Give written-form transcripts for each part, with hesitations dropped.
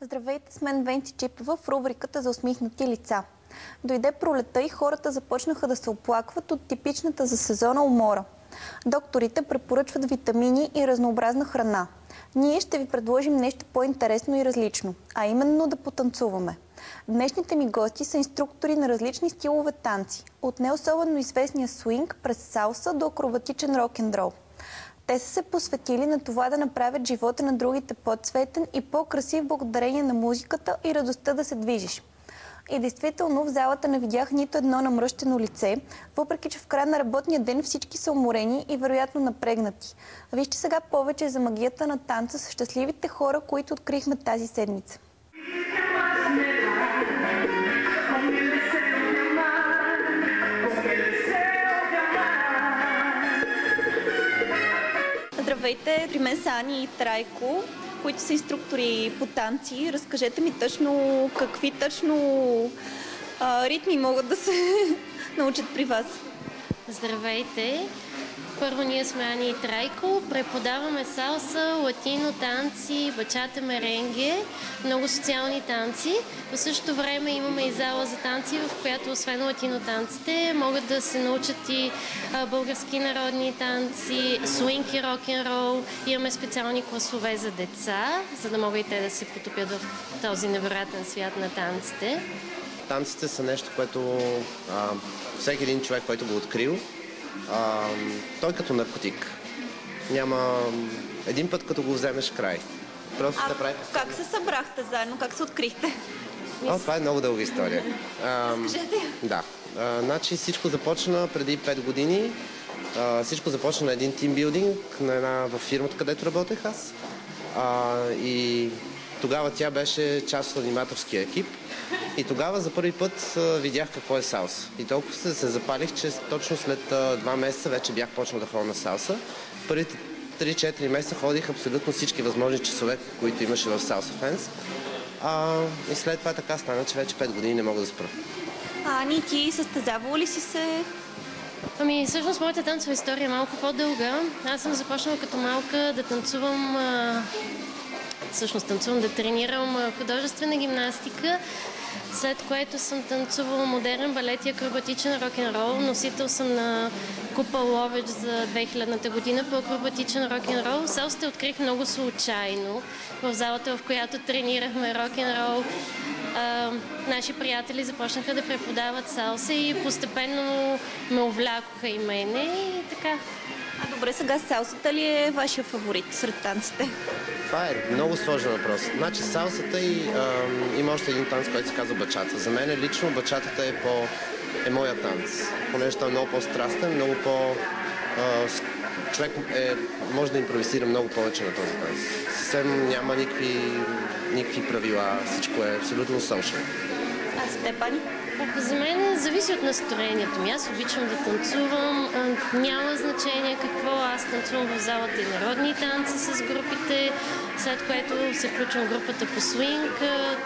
Здравейте, с мен Венци Чипова в рубриката за усмихнати лица. Дойде пролета и хората започнаха да се оплакват от типичната за сезона умора. Докторите препоръчват витамини и разнообразна храна. Ние ще ви предложим нещо по-интересно и различно, а именно да потанцуваме. Днешните ми гости са инструктори на различни стилове танци, от не особено известния свинг през салса до акробатичен рок-н-рол. Те са се посветили на това да направят живота на другите по-цветен и по-красив благодарение на музиката и радостта да се движиш. И действително в залата не видях нито едно намръщено лице, въпреки че в края на работния ден всички са уморени и вероятно напрегнати. Вижте сега повече за магията на танца с щастливите хора, които открихме тази седмица. Здравейте, при мен са Ани и Трайко, които са инструктори по танци. Разкажете ми точно какви ритми могат да се научат при вас. Здравейте! Първо ние сме Ани и Трайко, преподаваме салса, латино танци, бачата, меренге, много социални танци. В същото време имаме и зала за танци, в която освен латино танците могат да се научат и български народни танци, свинг и рок-н-рол. Имаме специални класове за деца, за да могат и те да се потопят в този невероятен свят на танците. Танците са нещо, което всеки един човек, който го открил, той като наркотик. Няма един път, като го вземеш край. Просто да прави... Как се събрахте заедно? Как се открихте? Това е много дълга история. Скажете. Да. Значи всичко започна преди 5 години. Всичко започна на един тимбилдинг в фирмата, където работех аз. И тогава тя беше част от аниматорския екип. И тогава за първи път видях какво е салса. И толкова се запалих, че точно след 2 месеца вече бях почнал да ходя на салса. Първите 3-4 месеца ходих абсолютно всички възможни часове, които имаше в Salsa Fans. И след това така стана, че вече 5 години не мога да спра. Ани, ти състезавала ли си се? Всъщност моята танцова история е малко по-дълга. Аз съм започнала като малка да танцувам, да тренирам художествена гимнастика, след което съм танцувала модерен балет и акробатичен рок-н-рол. Носител съм на Купа Ловеч за 2000-та година по акробатичен рок-н-рол. Салсата открих много случайно в залата, в която тренирахме рок-н-рол. Наши приятели започнаха да преподават салса и постепенно ме увлякоха и мене и така. Добре, сега салсата ли е вашия фаворит сред танците? Това е много сложен въпрос. Значи салсата има още един танц, който се казва бачата. За мен лично бачатата е моя танц. Понеже той е много по-страстен, много човек може да импровизира много повече на този танц. Съвсем няма никакви правила, всичко е абсолютно social. А за теб, Ани? За мен зависи от настроението ми. Аз обичам да танцувам. Няма значение какво. Аз танцувам в залата и народни танци с групите, след което се включвам в групата по свинг.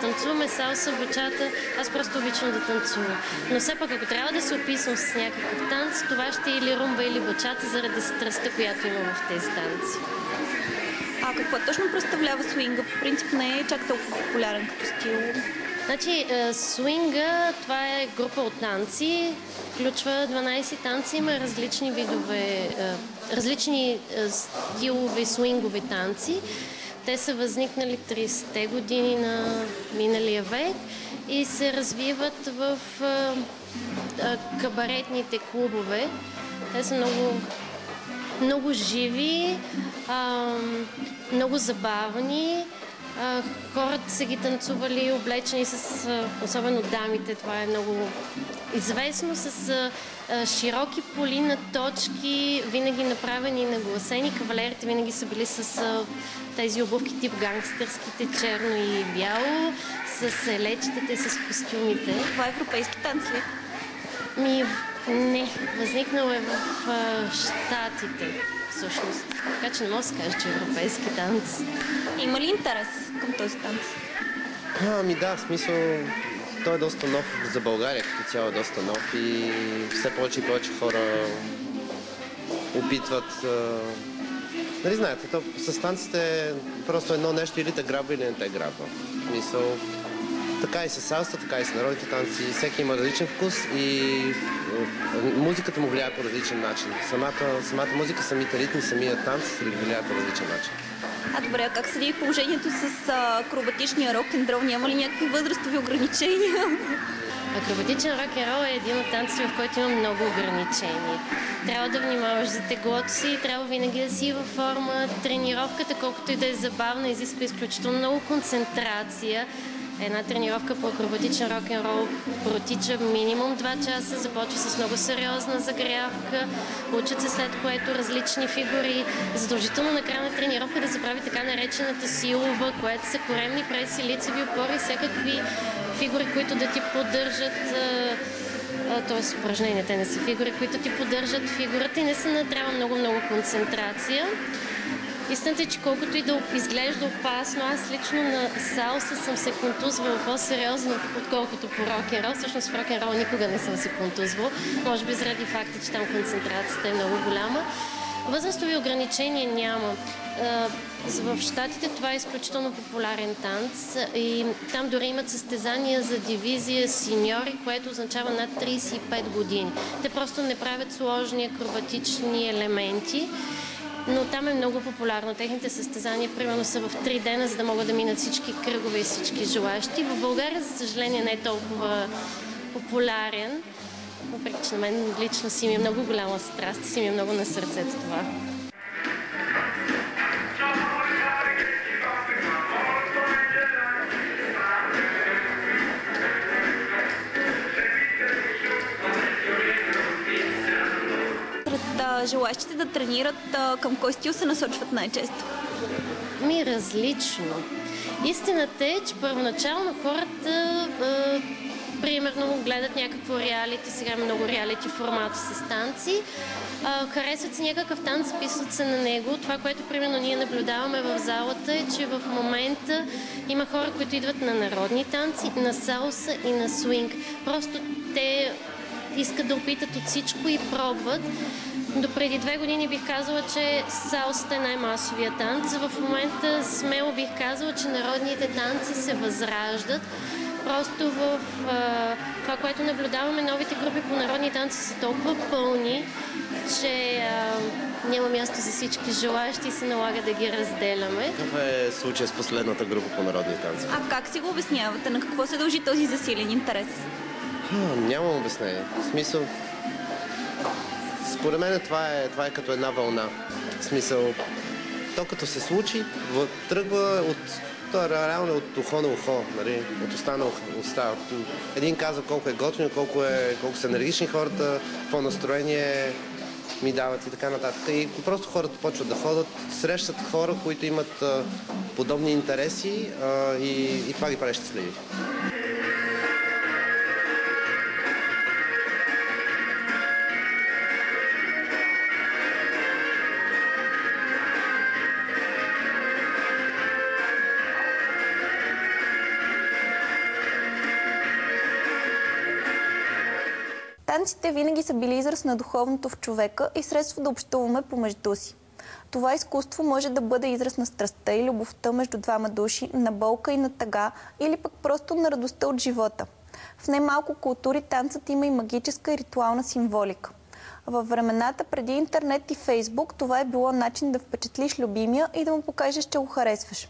Танцуваме салса, бачата. Аз просто обичам да танцувам. Но все пак, ако трябва да се описвам с някакъв танц, това ще е или румба, или бачата, заради страстта, която има в тези танци. Какво точно представлява свинга? По принцип не е чак толкова популярен като стил. Значи, свинга, това е група от танци, включва 12 танци, има различни видове, различни стилови свингови танци. Те са възникнали 30-те години на миналия век и се развиват в кабаретните клубове. Те са много живи, много забавни. Хората са ги танцували облечени с, особено дамите, това е много известно, с широки поли на точки, винаги направени и нагласени. Кавалерите винаги са били с тези обувки тип гангстърските, черно и бяло, с елечетата и с костюмите. Това е европейски танц ли? Не, възникнал е в Щатите, всъщност. Така че не мога да се каже, че е европейски танц. Има ли интерес към този танц? Да, в смисъл, той е доста нов за България, като цяло е доста нов и все повече и повече хора опитват. Нали знаете, то с танците е просто едно нещо или те грабва, или не те грабва. Мисъл, така и с салса, така и с народните танци. Всеки има различен вкус и музиката му влияе по различен начин. Самата музика, самите ритми, самия танц влияе по различен начин. Добре, а как седи положението с акробатичния рок-н-рол? Няма ли някакви възрастови ограничения? Акробатичен рок-н-рол е един от танците, в който има много ограничения. Трябва да внимаваш за теглото си, трябва винаги да си във форма. Тренировката, колкото и да е забавна, изисква изключително много концентрация. Една тренировка по акробатичен рок-н-рол протича минимум 2 часа, започва с много сериозна загрявка, учат се след което различни фигури. Задължително на края на тренировка да се прави така наречената силова, което са коремни преси, лицеви опори, всякакви фигури, които да ти поддържат, т.е. упражнения, те не са фигури, които ти поддържат фигурата и не се трябва много концентрация. Истината е, че колкото и да изглежда опасно, аз лично на салса съм се контузвала по-сериозно, отколкото по рок-н-рол. Всъщност в рок-н-рол никога не съм се контузвала. Може би заради факта, че там концентрацията е много голяма. Възрастови ограничения няма. В Щатите това е изключително популярен танц и там дори имат състезания за дивизия сеньори, което означава над 35 години. Те просто не правят сложни акробатични елементи, но там е много популярно. Техните състезания примерно са в 3 дена, за да могат да минат всички кръгове и всички желащи. В България, за съжаление, не е толкова популярен. Въпреки че на мен лично си ми е много голяма страст и си ми е много на сърцето това. Желащите да тренират, към кой стил се насочват най-често? Различно. Истината е, че първоначално хората примерно гледат някакво реалити, сега има много реалити формати с танци, харесват си някакъв танц, записват се на него. Това, което примерно ние наблюдаваме в залата е, че в момента има хора, които идват на народни танци, на салса и на свинг. Просто те искат да опитат от всичко и пробват. До преди 2 години бих казала, че салсата е най-масовия танц. В момента смело бих казала, че народните танци се възраждат. Просто в това, което наблюдаваме, новите групи по народни танци са толкова пълни, че няма място за всички желащи и се налага да ги разделяме. Какъв е случай с последната група по народни танци? А как си го обяснявате? На какво се дължи този засилен интерес? Нямам обяснение. В смисъл, според мен това е като една вълна. В смисъл, то като се случи, тръгва реално от ухо на ухо, нали? От уста на уста. Един казва колко е готино, колко са енергични хората, какво настроение ми дават и така нататък. И просто хората почват да ходят, срещат хора, които имат подобни интереси и това ги прави щастливи. Танците винаги са били израз на духовното в човека и средство да общуваме помежду си. Това изкуство може да бъде израз на страстта и любовта между двама души, на болка и на тъга, или пък просто на радостта от живота. В немалко култури танцът има и магическа и ритуална символика. Във времената преди интернет и Фейсбук това е било начин да впечатлиш любимия и да му покажеш, че го харесваш.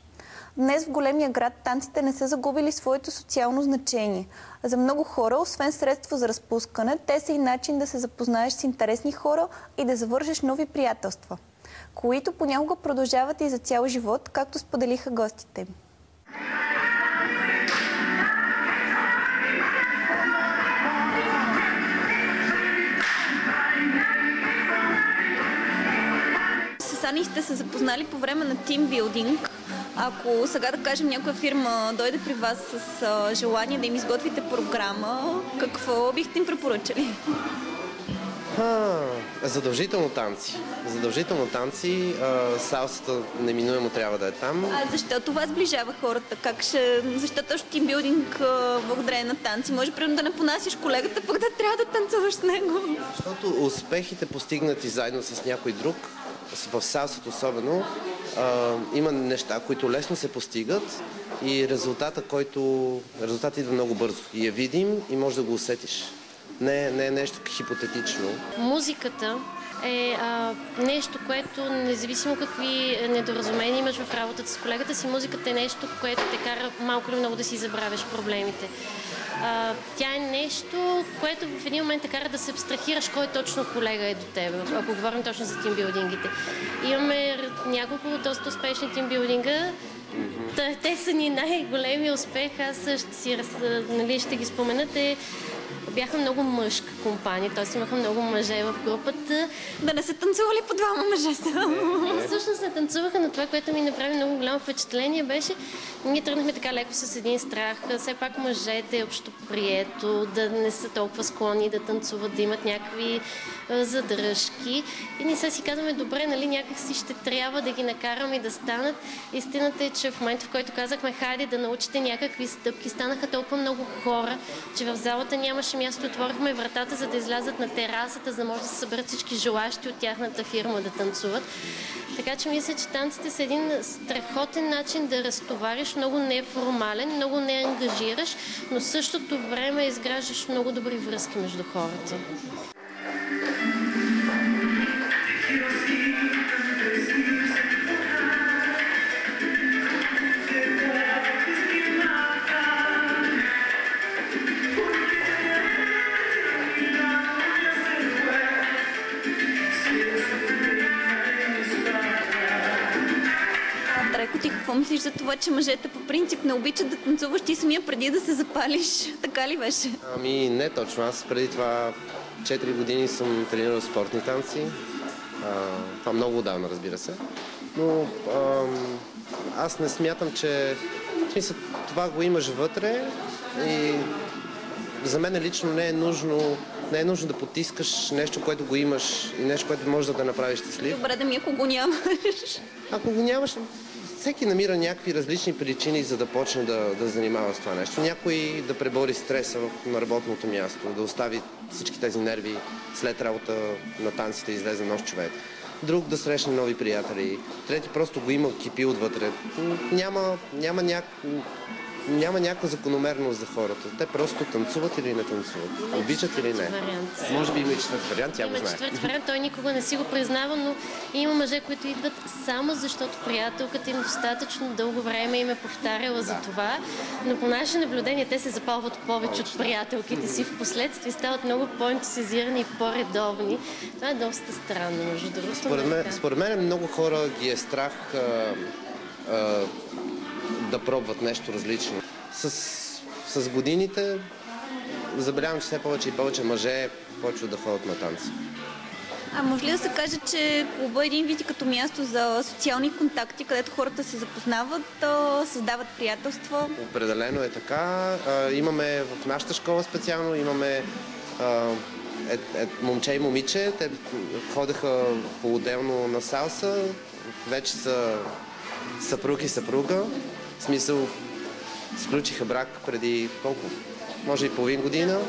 Днес в големия град танците не са загубили своето социално значение. За много хора, освен средство за разпускане, те са и начин да се запознаеш с интересни хора и да завържеш нови приятелства, които понякога продължават и за цял живот, както споделиха гостите ми. С Ани сте се запознали по време на тимбилдинг. Ако сега, да кажем, някоя фирма дойде при вас с желание да им изготвите програма, какво бихте им препоръчали? Задължително танци. Задължително танци. Салсата неминуемо трябва да е там. А защо това сближава хората? Защо точно тимбилдинг благодарение на танци? Може примерно да не понасиш колегата, пък да трябва да танцуваш с него. Защото успехите, постигнати заедно с някой друг, в салсата особено, има неща, които лесно се постигат и резултатът идва много бързо. И е видим и можеш да го усетиш. Не е нещо хипотетично. Музиката е нещо, което независимо какви недоразумения имаш в работата с колегата си, музиката е нещо, което те кара малко или много да си забравяш проблемите. Тя е нещо, което в един момент те кара да се абстрахираш кой точно колега е до теб, ако говорим точно за тимбилдингите. Имаме няколко доста успешни тимбилдинга. Те са ни най-големи успех. Аз ще ги спомена. Те бяха много мъжка компания, т.е. имаха много мъже в групата. Да не са танцували по двама мъже само. Всъщност не танцуваха, но това, което ми направи много голямо впечатление беше, ние тръгнахме така леко с един страх. Все пак мъжете е общо прието, да не са толкова склонни да танцуват, да имат някакви задръжки. И ние сега си казваме, добре, нали, някак си ще трябва да ги накараме и да станат. Истината е, че в момента, в който казахме, хайде да научите някакви стъпки, станаха толкова много хора, че в залата нямаше място. Отворихме вратата, за да излязат на терасата, за да може да се съберат всички желащи от тяхната фирма да танцуват. Така че мисля, че танците са един страхотен начин да разтовариш, много неформален, много неангажираш, но в същото време изграждаш много добри връзки между хората. Ти какво мислиш за това, че мъжете по принцип не обичат да танцуваш ти самия преди да се запалиш? Така ли беше? Не точно. Аз преди това 4 години съм тренирал спортни танци. Това много отдавна, разбира се. Но аз не смятам, че в смисъл, това го имаш вътре и за мен лично не е нужно да потискаш нещо, което го имаш и нещо, което може да те направи щастлив. Добре, да ако го нямаш. Ако го нямаш, всеки намира някакви различни причини, за да почне да занимава с това нещо. Някой да пребори стреса на работното място, да остави всички тези нерви след работа на танците и излезе нов човек. Друг да срещне нови приятели. Трети просто го има кипи отвътре. Няма някаква закономерност за хората. Те просто танцуват или не танцуват. Обичат или не. Може би има и четвърт вариант, тя го знае. Четвърт вариант, той никога не си го признава, но има мъже, които идват само защото приятелката им достатъчно дълго време им е повтаряла за това. Но по наше наблюдение те се запалват повече от приятелките си. Впоследствие стават много по-ентусизирани и по-редовни. Това е доста странно, между другото. Според мен много хора ги е страх да пробват нещо различно. С годините забелявам, че все повече и повече мъже почват да ходят на танци. А може ли да се каже, че клуба е един вид като място за социални контакти, където хората се запознават, създават приятелства? Определено е така. Имаме в нашата школа специално, имаме момче и момиче. Те ходеха по-отделно на салса. Вече са съпруг и съпруга. В смисъл, сключиха брак преди колко? Може и половин година.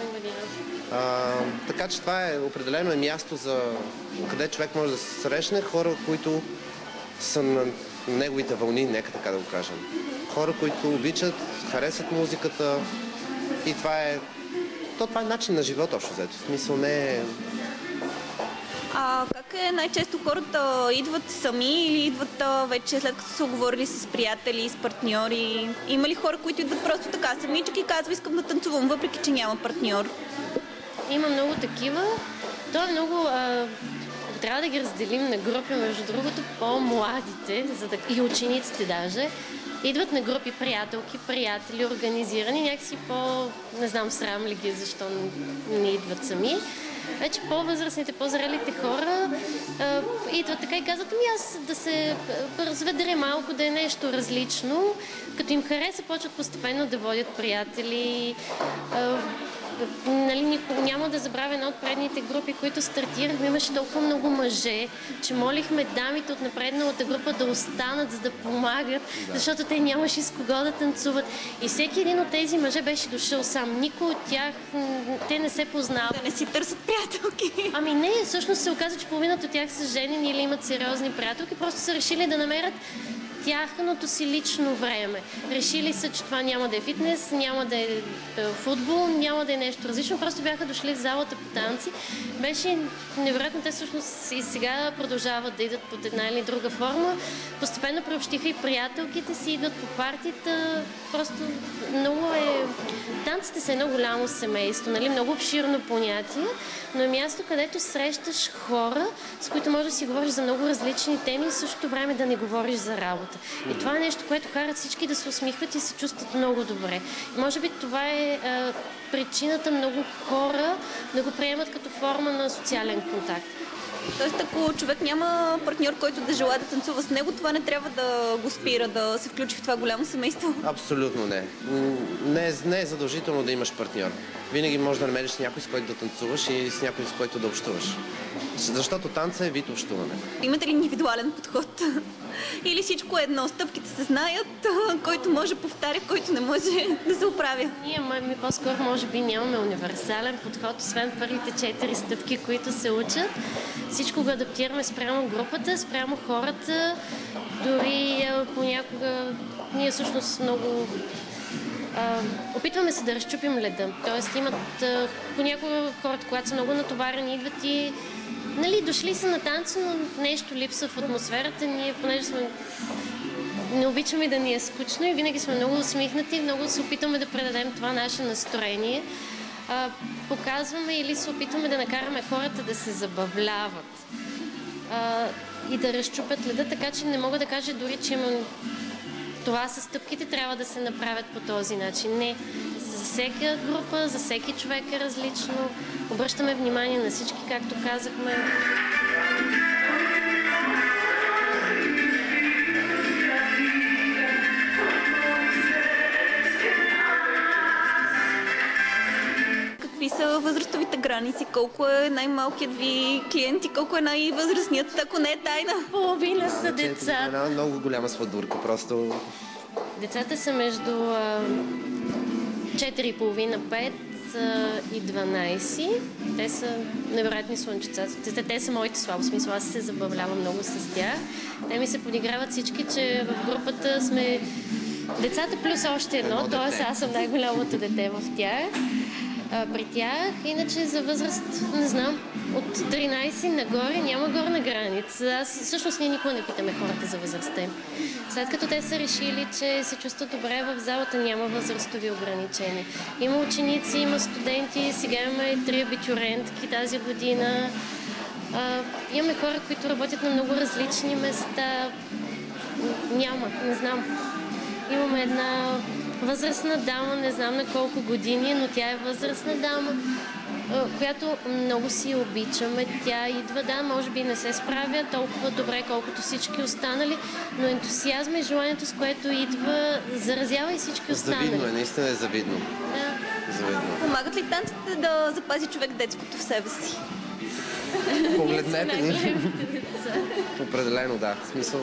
Така че това е определено място, къде човек може да се срещне хора, които са на неговите вълни, нека така да го кажем. Хора, които обичат, харесват музиката и това е начин на живот, общо взето. В смисъл не е... Как е най-често хората идват сами или идват вече след като са оговорили с приятели, с партньори? Има ли хора, които идват просто така самичък и казва, искам да танцувам, въпреки че няма партньор? Има много такива. То е много... трябва да ги разделим на групи, между другото, по-младите и учениците даже. Идват на групи приятелки, приятели, организирани, някакси не знам, срам ли ги, защо не идват сами. Вече по-възрастните, по-зрелите хора идват така и казват, аз да се разведре малко, да е нещо различно. Като им хареса, почват постепенно да водят приятели. Нали, няма да забравя една от предните групи, които стартирахме. Имаше толкова много мъже, че молихме дамите от напредналата група да останат, за да помагат, защото те нямаше с кого да танцуват. И всеки един от тези мъже беше дошъл сам. Никой от тях, те не се познават. Да не си търсят приятелки. Ами не, всъщност се оказа, че половината от тях са женени или имат сериозни приятелки, просто са решили да намерят тяхното си лично време. Решили са, че това няма да е фитнес, няма да е футбол, няма да е нещо различно. Просто бяха дошли в залата по танци. Беше невероятно. Те всъщност и сега продължават да идат под една или друга форма. Постепенно приобщиха и приятелките си, идват по партията. Просто много е... Танците са едно голямо семейство, нали? Много обширно понятие, но е място, където срещаш хора, с които можеш да си говориш за много различни теми и в същото време да не говориш за работа. И това е нещо, което карат всички да се усмихват и се чувстват много добре. И може би това е причината много хора да го приемат като форма на социален контакт. Тоест, ако човек няма партньор, който да желая да танцува с него, това не трябва да го спира да се включи в това голямо семейство? Абсолютно не. Не е задължително да имаш партньор. Винаги можеш да намериш някой, с който да танцуваш и с някой, с който да общуваш. Защото танца е вид общуване. Имате ли индивидуален подход? Или всичко е едно? Стъпките се знаят, който може повтаря, който не може да се оправя? Ние по-скоро може би нямаме универсален подход, освен първите 4 стъпки, които се учат. Всичко го адаптираме спрямо групата, спрямо хората. Дори понякога ние всъщност много опитваме се да разчупим леда. Тоест имат понякога хората, когато са много натоварени, идват и нали, дошли са на танци, но нещо липсва в атмосферата. Ние, понеже не обичаме да ни е скучно и винаги сме много усмихнати, много се опитваме да предадем това наше настроение. Показваме или се опитваме да накараме хората да се забавляват и да разчупят леда, така че не мога да кажа дори, че имам това със стъпките трябва да се направят по този начин. Не, за всяка група, за всеки човек е различно. Обръщаме внимание на всички, както казахме. Какви са възрастовите граници? Колко е най-малкият ви клиент и колко е най-възрастният, ако не е тайна? Половина са деца. Една много голяма свадурка, просто... Децата са между 4,5-5 и 12. Те са невероятни слънчеца. Те са моите слабо смисъл. Аз се забавлявам много с тях. Те ми се подиграват всички, че в групата сме децата плюс още едно, т.е. аз съм най-голямото дете в тях. При тях, иначе за възраст, не знам, от 13 нагоре няма горна граница. Всъщност ние никога не питаме хората за възрастта им. След като те са решили, че се чувстват добре в залата, няма възрастови ограничения. Има ученици, има студенти, сега имаме 3 абитюрентки тази година. Имаме хора, които работят на много различни места. Не знам. Имаме една възрастна дама, не знам на колко години, но тя е възрастна дама, която много си обичаме. Тя идва, да, може би не се справя толкова добре, колкото всички останали, но ентусиазма и желанието, с което идва, заразява и всички останали. Завидно е, наистина е завидно. Да. Завидно. Помагат ли танците да запази човек детското в себе си? Погледнете ни. Определено, да. В смисъл...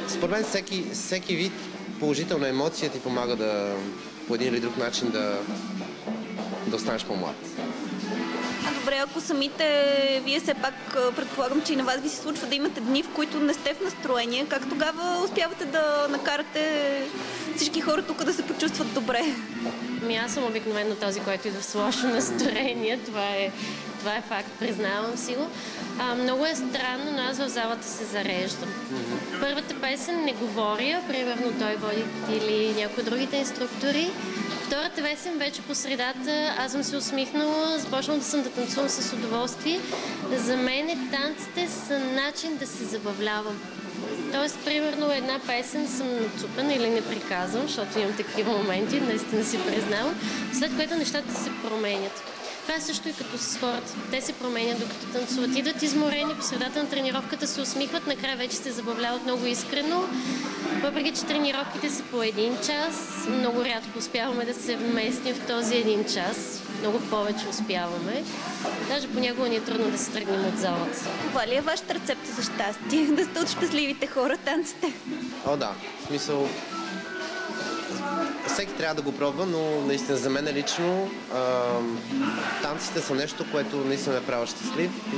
според мен всеки вид положителна емоция ти помага по един или друг начин да останеш по-млад. Добре, ако самите вие все пак предполагам, че и на вас ви се случва да имате дни, в които не сте в настроение, как тогава успявате да накарате всички хора тук да се почувстват добре? Аз съм обикновено този, който идва с лошо настроение. Това е факт, признавам си го. Много е странно, но аз в залата се зареждам. Първата песен не говоря, примерно той води или някои от другите инструктори. Втората песен вече по средата аз съм се усмихнала, започнала да танцувам с удоволствие. За мен танците са начин да се забавлявам. Тоест, примерно, една песен съм нацупена или не приказвам, защото имам такива моменти, наистина си признавам, след което нещата се променят. Това е също и като с хората. Те се променят докато танцуват. Идват изморени, по средата на тренировката се усмихват, накрая вече се забавляват много искрено. Въпреки че тренировките са по 1 час, много рядко успяваме да се вместим в този 1 час. Много повече успяваме. Даже понякога ни е трудно да се тръгнем от залата. Това ли е вашата рецепта за щастие? Да сте от щастливите хора танците? О, да. В смисъл, всеки трябва да го пробва, но наистина за мен лично танците са нещо, което наистина ме прави щастлив и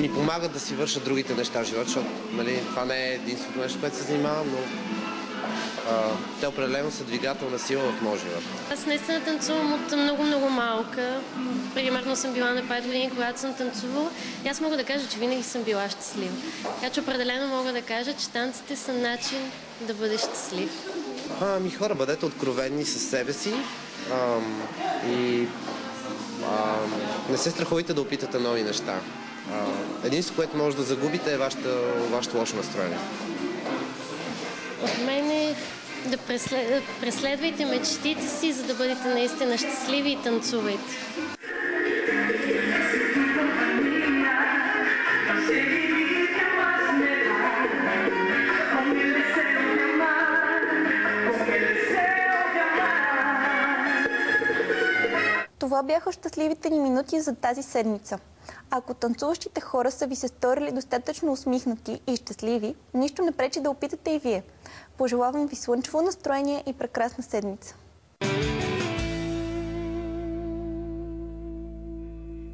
ми помагат да си върша другите неща в живота, защото нали, това не е единственото нещо, което се занимавам, но те определено са двигателна сила в моя живот. Аз наистина танцувам от много малка. Примерно съм била на 5 години, когато съм танцувала. И аз мога да кажа, че винаги съм била щастлива. Така че определено мога да кажа, че танците са начин да бъдеш щастлив. Хора, бъдете откровени със себе си и не се страхувайте да опитате нови неща. Единството, което може да загубите е вашето лошо настроение. От мен е да преследвайте мечтите си, за да бъдете наистина щастливи и танцувайте. Това бяха щастливите ни минути за тази седмица. Ако танцуващите хора са ви се сторили достатъчно усмихнати и щастливи, нищо не пречи да опитате и вие. Пожелавам ви слънчево настроение и прекрасна седмица.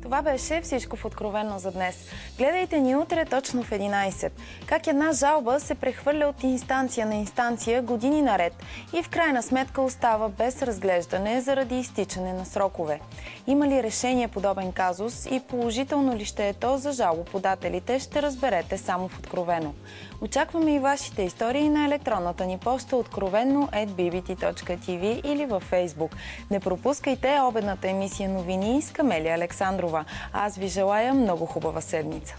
Това беше всичко в Откровено за днес. Гледайте ни утре точно в 11. Как една жалба се прехвърля от инстанция на инстанция години наред и в крайна сметка остава без разглеждане заради изтичане на срокове. Има ли решение подобен казус и положително ли ще е то за жалбоподателите, ще разберете само в Откровено. Очакваме и вашите истории на електронната ни поща откровено@bbc.tv или във Facebook. Не пропускайте обедната емисия новини с Камелия Александрова. Аз ви желая много хубава седмица.